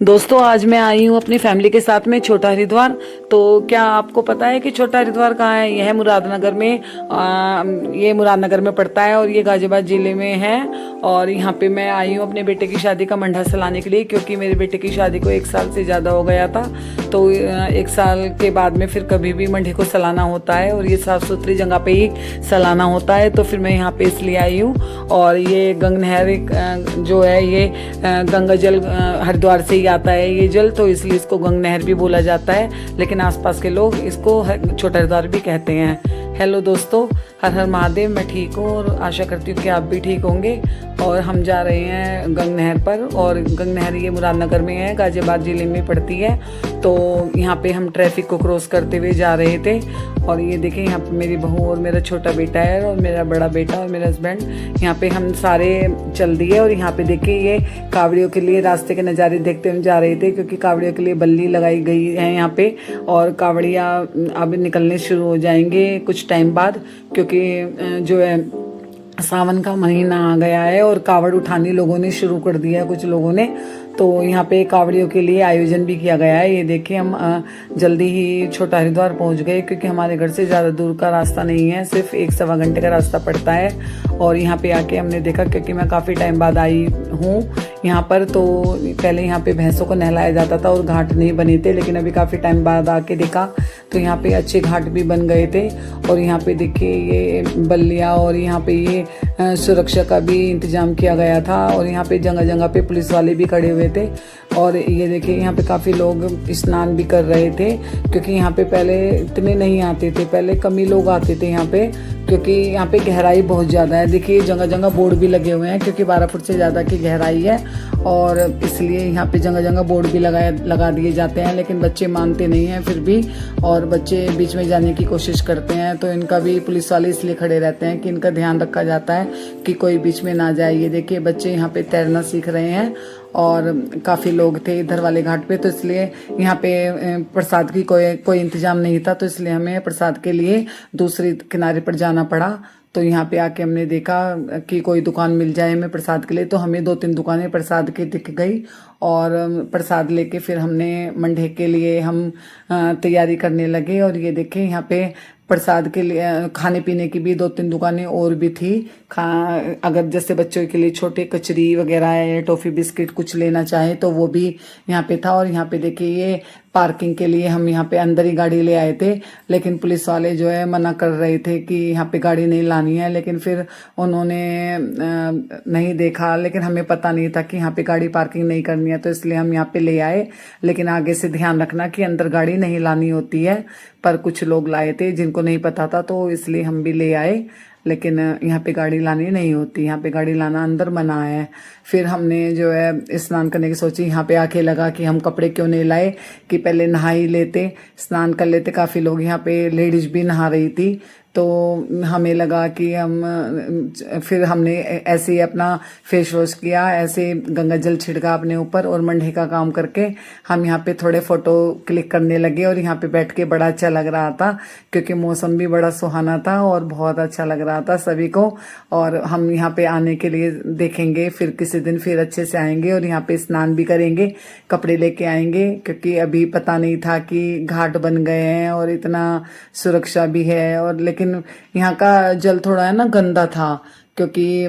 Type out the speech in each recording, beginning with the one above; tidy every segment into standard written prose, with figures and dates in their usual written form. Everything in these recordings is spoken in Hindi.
दोस्तों आज मैं आई हूँ अपनी फैमिली के साथ में छोटा हरिद्वार। तो क्या आपको पता है कि छोटा हरिद्वार कहाँ है? यह मुरादनगर में ये मुरादनगर में पड़ता है और ये गाजियाबाद ज़िले में है। और यहाँ पे मैं आई हूँ अपने बेटे की शादी का मंडा सलाने के लिए, क्योंकि मेरे बेटे की शादी को 1 साल से ज़्यादा हो गया था। तो 1 साल के बाद में फिर कभी भी मंडे को सलाना होता है और ये साफ़ सुथरी जगह पे ही सलाना होता है। तो फिर मैं यहाँ पे इसलिए आई हूँ। और ये गंग नहर जो है ये गंगा जल हरिद्वार से ही आता है ये जल, तो इसलिए इसको गंग नहर भी बोला जाता है, लेकिन आसपास के लोग इसको छोटा हरिद्वार भी कहते हैं। हेलो दोस्तों, हर हर महादेव। मैं ठीक हूँ और आशा करती हूँ कि आप भी ठीक होंगे। और हम जा रहे हैं गंग नहर पर, और गंग नहर ये मुरादनगर में है, गाजियाबाद ज़िले में पड़ती है। तो यहाँ पे हम ट्रैफिक को क्रॉस करते हुए जा रहे थे। और ये देखें, यहाँ पे मेरी बहू और मेरा छोटा बेटा है और मेरा बड़ा बेटा और मेरा हस्बैंड। यहाँ पे हम सारे चल दिए। और यहाँ पे देखिए, ये कावड़ियों के लिए रास्ते के नज़ारे देखते हुए जा रहे थे, क्योंकि कावड़ियों के लिए बल्ली लगाई गई है यहाँ पे। और कावड़िया अब निकलने शुरू हो जाएंगे कुछ टाइम बाद, क्योंकि जो है सावन का महीना आ गया है और कावड़ उठाने लोगों ने शुरू कर दिया है, कुछ लोगों ने। तो यहाँ पे कावड़ियों के लिए आयोजन भी किया गया है। ये देखिए, हम जल्दी ही छोटा हरिद्वार पहुँच गए, क्योंकि हमारे घर से ज़्यादा दूर का रास्ता नहीं है, सिर्फ 1-1.25 घंटे का रास्ता पड़ता है। और यहाँ पे आके हमने देखा, क्योंकि मैं काफ़ी टाइम बाद आई हूँ यहाँ पर, तो पहले यहाँ पे भैंसों को नहलाया जाता था और घाट नहीं बने थे, लेकिन अभी काफ़ी टाइम बाद आके देखा तो यहाँ पे अच्छे घाट भी बन गए थे। और यहाँ पे देखिए, ये बल्लियाँ और यहाँ पे ये सुरक्षा का भी इंतजाम किया गया था। और यहाँ पे जगह जगह पे पुलिस वाले भी खड़े हुए थे। और ये देखिए, यहाँ पे काफ़ी लोग स्नान भी कर रहे थे, क्योंकि यहाँ पे पहले इतने नहीं आते थे, पहले कम ही लोग आते थे यहाँ पे, क्योंकि यहाँ पे गहराई बहुत ज़्यादा है। देखिए, जगह जगह बोर्ड भी लगे हुए हैं, क्योंकि 12 फुट से ज़्यादा की गहराई है, और इसलिए यहाँ पे जगह जगह बोर्ड भी लगा दिए जाते हैं। लेकिन बच्चे मानते नहीं हैं फिर भी, और बच्चे बीच में जाने की कोशिश करते हैं। तो इनका भी पुलिस वाले इसलिए खड़े रहते हैं कि इनका ध्यान रखा जाता है कि कोई बीच में ना जाए। ये देखिए, बच्चे यहाँ पे तैरना सीख रहे हैं और काफ़ी लोग थे इधर वाले घाट पे, तो इसलिए यहाँ पे प्रसाद की कोई इंतजाम नहीं था, तो इसलिए हमें प्रसाद के लिए दूसरी किनारे पर जाना पड़ा। तो यहाँ पे आके हमने देखा कि कोई दुकान मिल जाए हमें प्रसाद के लिए, तो हमें 2-3 दुकानें प्रसाद की दिख गई। और प्रसाद लेके फिर हमने मंडे के लिए हम तैयारी करने लगे। और ये देखें, यहाँ पे प्रसाद के लिए खाने पीने की भी 2-3 दुकानें और भी थी। अगर जैसे बच्चों के लिए छोटे कचरी वगैरह है, टॉफ़ी बिस्किट कुछ लेना चाहे तो वो भी यहाँ पे था। और यहाँ पे देखिए, ये पार्किंग के लिए हम यहाँ पे अंदर ही गाड़ी ले आए थे, लेकिन पुलिस वाले जो है मना कर रहे थे कि यहाँ पे गाड़ी नहीं लानी है। लेकिन फिर उन्होंने नहीं देखा, लेकिन हमें पता नहीं था कि यहाँ पे गाड़ी पार्किंग नहीं करनी है, तो इसलिए हम यहाँ पे ले आए। लेकिन आगे से ध्यान रखना कि अंदर गाड़ी नहीं लानी होती है। पर कुछ लोग लाए थे जिनको नहीं पता था, तो इसलिए हम भी ले आए। लेकिन यहाँ पे गाड़ी लानी नहीं होती, यहाँ पे गाड़ी लाना अंदर मना है। फिर हमने जो है स्नान करने की सोची। यहाँ पे आके लगा कि हम कपड़े क्यों नहीं लाए, कि पहले नहा ही लेते, स्नान कर लेते। काफ़ी लोग यहाँ पे लेडीज भी नहा रही थी, तो हमें लगा कि फिर हमने ऐसे ही अपना फेस वॉश किया, ऐसे गंगा जल छिड़का अपने ऊपर, और मंडे का काम करके हम यहाँ पे थोड़े फ़ोटो क्लिक करने लगे। और यहाँ पे बैठ के बड़ा अच्छा लग रहा था, क्योंकि मौसम भी बड़ा सुहाना था और बहुत अच्छा लग रहा था सभी को। और हम यहाँ पे आने के लिए देखेंगे, फिर किसी दिन फिर अच्छे से आएंगे और यहाँ पे स्नान भी करेंगे, कपड़े लेके आएंगे, क्योंकि अभी पता नहीं था कि घाट बन गए हैं और इतना सुरक्षा भी है। और लेकिन यहाँ का जल थोड़ा है ना गंदा था, क्योंकि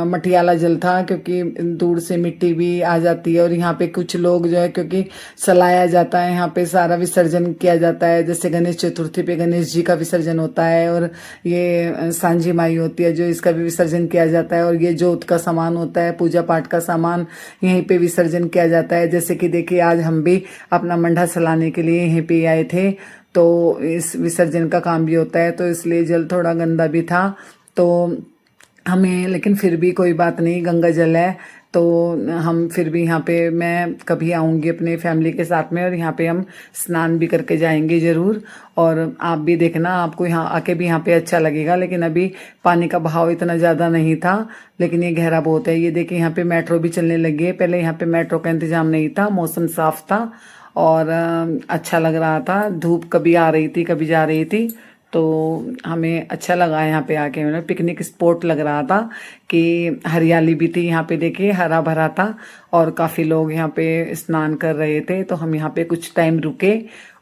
मटियाला जल था, क्योंकि दूर से मिट्टी भी आ जाती है। और यहाँ पे कुछ लोग जो है, क्योंकि सलाया जाता है, यहाँ पे सारा विसर्जन किया जाता है। जैसे गणेश चतुर्थी पे गणेश जी का विसर्जन होता है, और ये सांझी माई होती है जो इसका भी विसर्जन किया जाता है। और ये जोत का सामान होता है, पूजा पाठ का सामान यहीं पे विसर्जन किया जाता है। जैसे कि देखिए, आज हम भी अपना मंडा सलाने के लिए यहीं पे आए थे, तो इस विसर्जन का काम भी होता है, तो इसलिए जल थोड़ा गंदा भी था। तो हमें, लेकिन फिर भी कोई बात नहीं, गंगा जल है, तो हम फिर भी यहाँ पे, मैं कभी आऊँगी अपने फैमिली के साथ में, और यहाँ पे हम स्नान भी करके जाएंगे ज़रूर। और आप भी देखना, आपको यहाँ आके भी यहाँ पे अच्छा लगेगा। लेकिन अभी पानी का बहाव इतना ज़्यादा नहीं था, लेकिन ये गहरा बहुत है। ये देखिए, यहाँ पे मेट्रो भी चलने लगी है, पहले यहाँ पे मेट्रो का इंतजाम नहीं था। मौसम साफ था और अच्छा लग रहा था, धूप कभी आ रही थी कभी जा रही थी, तो हमें अच्छा लगा यहाँ पे आके, मतलब पिकनिक स्पॉट लग रहा था कि हरियाली भी थी यहाँ पे, देखिए हरा भरा था और काफ़ी लोग यहाँ पे स्नान कर रहे थे। तो हम यहाँ पे कुछ टाइम रुके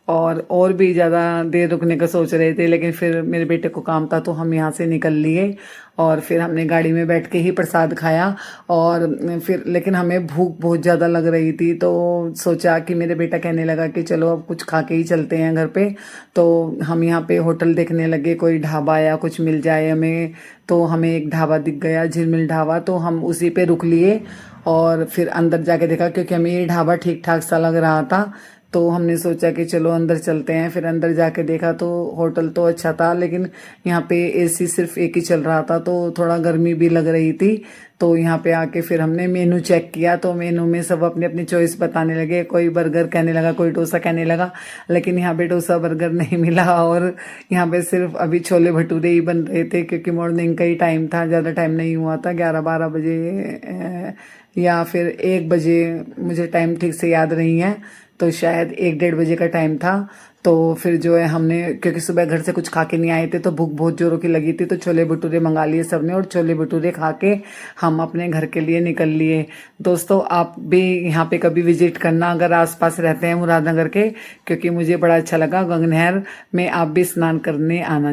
और भी ज़्यादा देर रुकने का सोच रहे थे, लेकिन फिर मेरे बेटे को काम था तो हम यहाँ से निकल लिए और फिर हमने गाड़ी में बैठ के ही प्रसाद खाया। और फिर लेकिन हमें भूख बहुत ज़्यादा लग रही थी, तो सोचा कि मेरे बेटा कहने लगा कि चलो अब कुछ खा के ही चलते हैं घर पे। तो हम यहाँ पे होटल देखने लगे, कोई ढाबा या कुछ मिल जाए हमें। तो हमें एक ढाबा दिख गया, झिलमिल ढाबा, तो हम उसी पे रुक लिए और फिर अंदर जाके देखा, क्योंकि हमें ये ढाबा ठीक ठाक सा लग रहा था। तो हमने सोचा कि चलो अंदर चलते हैं। फिर अंदर जाके देखा तो होटल तो अच्छा था, लेकिन यहाँ पे एसी सिर्फ एक ही चल रहा था, तो थोड़ा गर्मी भी लग रही थी। तो यहाँ पे आके फिर हमने मेनू चेक किया, तो मेनू में सब अपनी अपनी चॉइस बताने लगे, कोई बर्गर कहने लगा, कोई डोसा कहने लगा, लेकिन यहाँ पे डोसा बर्गर नहीं मिला। और यहाँ पे सिर्फ अभी छोले भटूरे ही बन रहे थे, क्योंकि मॉर्निंग का ही टाइम था, ज़्यादा टाइम नहीं हुआ था, 11-12 बजे या फिर 1 बजे, मुझे टाइम ठीक से याद नहीं है, तो शायद 1-1:30 बजे का टाइम था। तो फिर जो है हमने, क्योंकि सुबह घर से कुछ खा के नहीं आए थे तो भूख बहुत जोरों की लगी थी, तो छोले भटूरे मंगा लिए सबने और छोले भटूरे खा के हम अपने घर के लिए निकल लिए। दोस्तों आप भी यहाँ पे कभी विजिट करना अगर आसपास रहते हैं मुरादनगर के, क्योंकि मुझे बड़ा अच्छा लगा। गंगनहर में आप भी स्नान करने आना।